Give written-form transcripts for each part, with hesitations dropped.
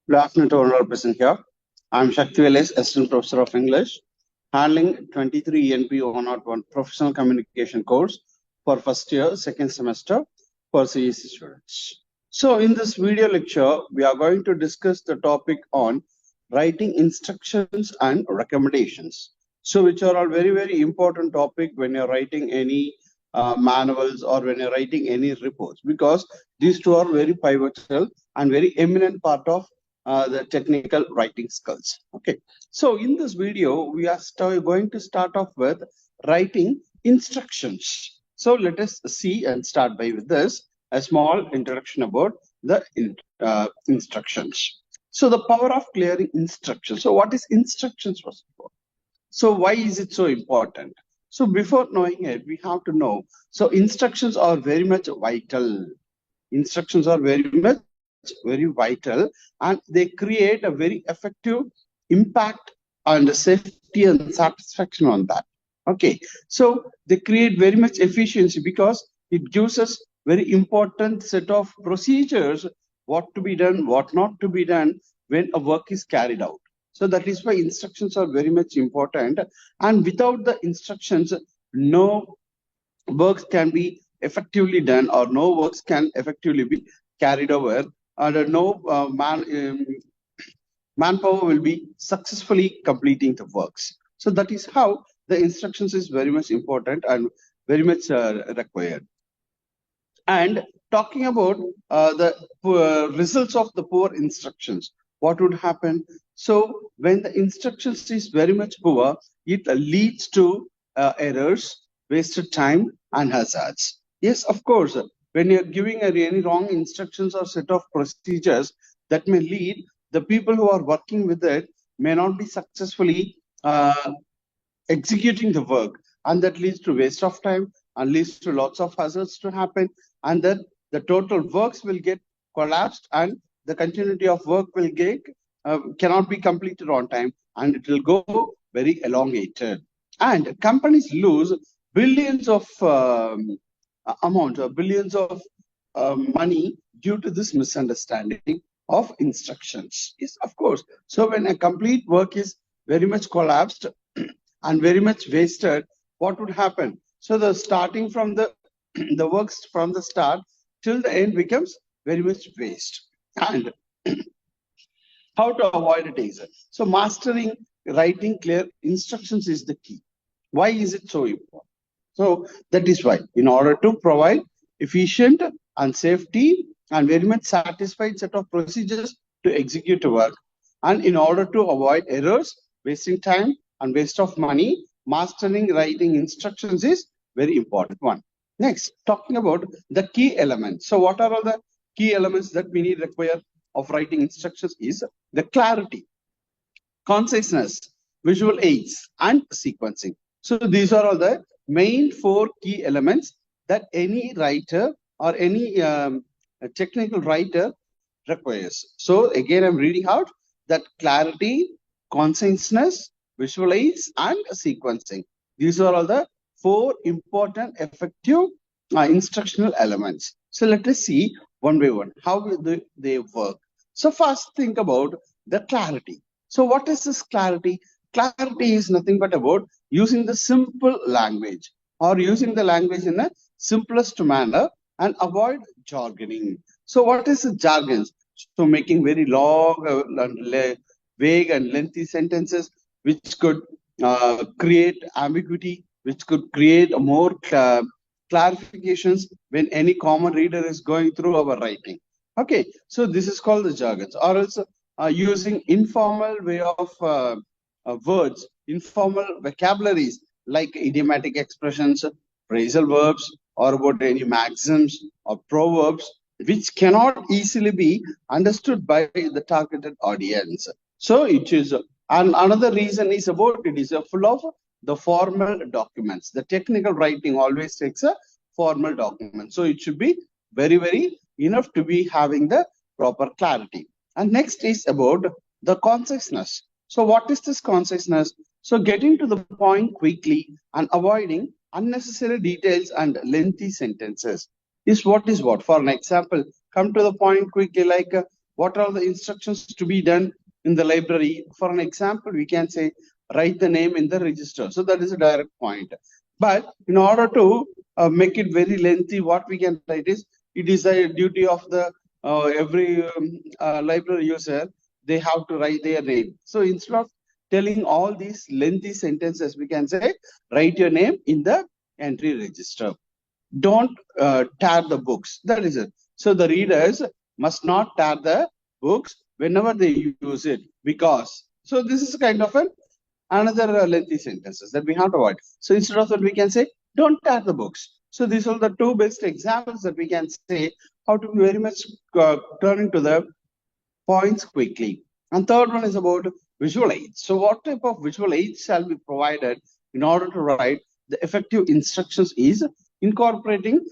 Good afternoon to all present here. I'm Shaktivel S, Assistant Professor of English, handling 23 ENP 101 Professional Communication course for first year, second semester for CEC students. So in this video lecture, we are going to discuss the topic on writing instructions and recommendations. So which are all very important topic when you're writing any manuals or when you're writing any reports, because these two are very pivotal and very eminent part of the technical writing skills. Okay, so in this video, we are going to start off with writing instructions. So let us see and start by with this, a small introduction about the instructions. So the power of clearing instructions. So what is instructions first of all? So why is it so important? So before knowing it, we have to know. So instructions are very much vital. Instructions are very vital, and they create a very effective impact on the safety and satisfaction on that. Okay, so they create very much efficiency because it gives us very important set of procedures, what to be done, what not to be done when a work is carried out. So that is why instructions are very much important, and without the instructions, no works can be effectively done or no works can effectively be carried over, and no manpower will be successfully completing the works. So that is how the instructions is very much important and very much required. And talking about the results of the poor instructions, what would happen? So when the instructions is very much poor, it leads to errors, wasted time, and hazards. Yes, of course, when you're giving any wrong instructions or set of procedures, that may lead the people who are working with it may not be successfully executing the work, and that leads to waste of time and leads to lots of hazards to happen, and then the total works will get collapsed and the continuity of work will get cannot be completed on time, and it will go very elongated, and companies lose billions of amount or billions of money due to this misunderstanding of instructions. Yes, of course. So when a complete work is very much collapsed and very much wasted, what would happen? So the starting from the the works from the start till the end becomes very much waste. And how to avoid it is, so mastering writing clear instructions is the key. Why is it so important? So that is why, in order to provide efficient and safety and very much satisfied set of procedures to execute a work, and in order to avoid errors, wasting time and waste of money, mastering writing instructions is very important one. Next, talking about the key elements. So what are all the key elements that we need require of writing instructions is the clarity, conciseness, visual aids, and sequencing. So these are all the main four key elements that any writer or any technical writer requires. So again, I'm reading out that clarity, conciseness, visual aids, and sequencing. These are all the four important effective instructional elements. So let us see one by one how will they work. So first, think about the clarity. So what is this clarity? Clarity is nothing but about using the simple language or using the language in a simplest manner and avoid jargoning. So what is the jargon? So making very long, vague and lengthy sentences which could create ambiguity, which could create more clarifications when any common reader is going through our writing. Okay, so this is called the jargons, or else using informal way of words, informal vocabularies like idiomatic expressions, phrasal verbs, or about any maxims or proverbs, which cannot easily be understood by the targeted audience. So it is, and another reason is about it is full of the formal documents. The technical writing always takes a formal document. So it should be very enough to be having the proper clarity. And next is about the conciseness. So what is this conciseness? So getting to the point quickly and avoiding unnecessary details and lengthy sentences is what. For an example, come to the point quickly, like what are the instructions to be done in the library. For an example, we can say write the name in the register. So that is a direct point. But in order to make it very lengthy, what we can write is, it is a duty of the every library user, they have to write their name. So instead of telling all these lengthy sentences, we can say write your name in the entry register. Don't tear the books. That is it. So the readers must not tear the books whenever they use it, because. So this is kind of another lengthy sentences that we have to avoid. So instead of that, we can say don't tear the books. So these are the two best examples that we can say how to be very much turning to the points quickly. And third one is about visual aids. So what type of visual aids shall be provided in order to write the effective instructions is incorporating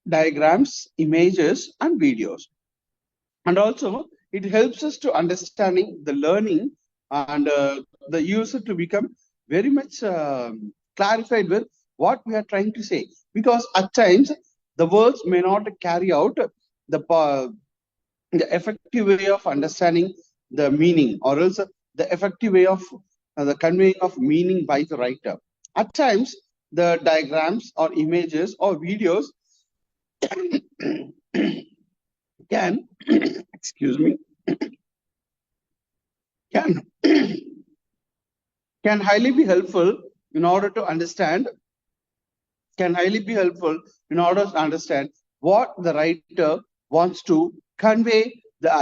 diagrams, images, and videos. And also, it helps us to understanding the learning and the user to become very much clarified with what we are trying to say. Because at times, the words may not carry out the effective way of understanding the meaning, or else the effective way of the conveying of meaning by the writer. At times, the diagrams or images or videos can, excuse me, can can highly be helpful in order to understand, what the writer wants to convey, the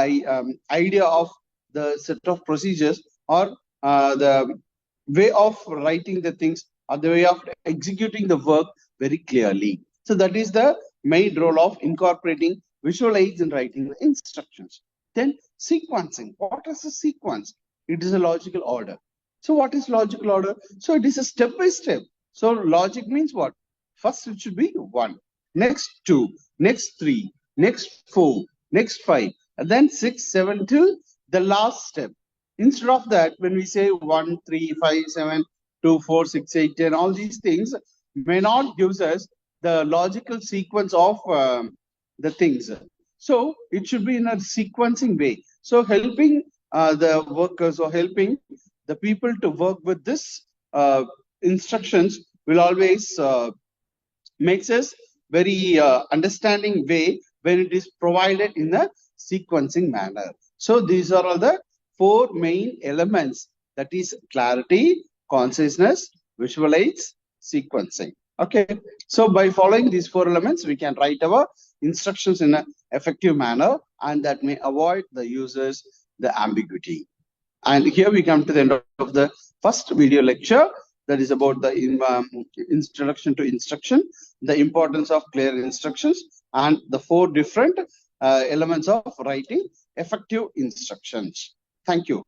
idea of the set of procedures, or the way of writing the things, or the way of executing the work very clearly. So that is the main role of incorporating visual aids in writing the instructions. Then sequencing. What is a sequence? It is a logical order. So what is logical order? So it is a step by step. So logic means what? First it should be 1, next 2, next 3, next 4, next 5, and then 6, 7 till the last step. Instead of that, when we say 1, 3, 5, 7, 2, 4, 6, 8, 10, all these things may not give us the logical sequence of the things. So it should be in a sequencing way. So helping the workers, or helping the people to work with this instructions will always makes us very understanding way when it is provided in a sequencing manner. So these are all the 4 main elements, that is clarity, conciseness, visual aids, sequencing. Okay, so by following these 4 elements, we can write our instructions in an effective manner, and that may avoid the users the ambiguity. And here we come to the end of the first video lecture, that is about the introduction to instruction, the importance of clear instructions, and the 4 different elements of writing effective instructions. Thank you.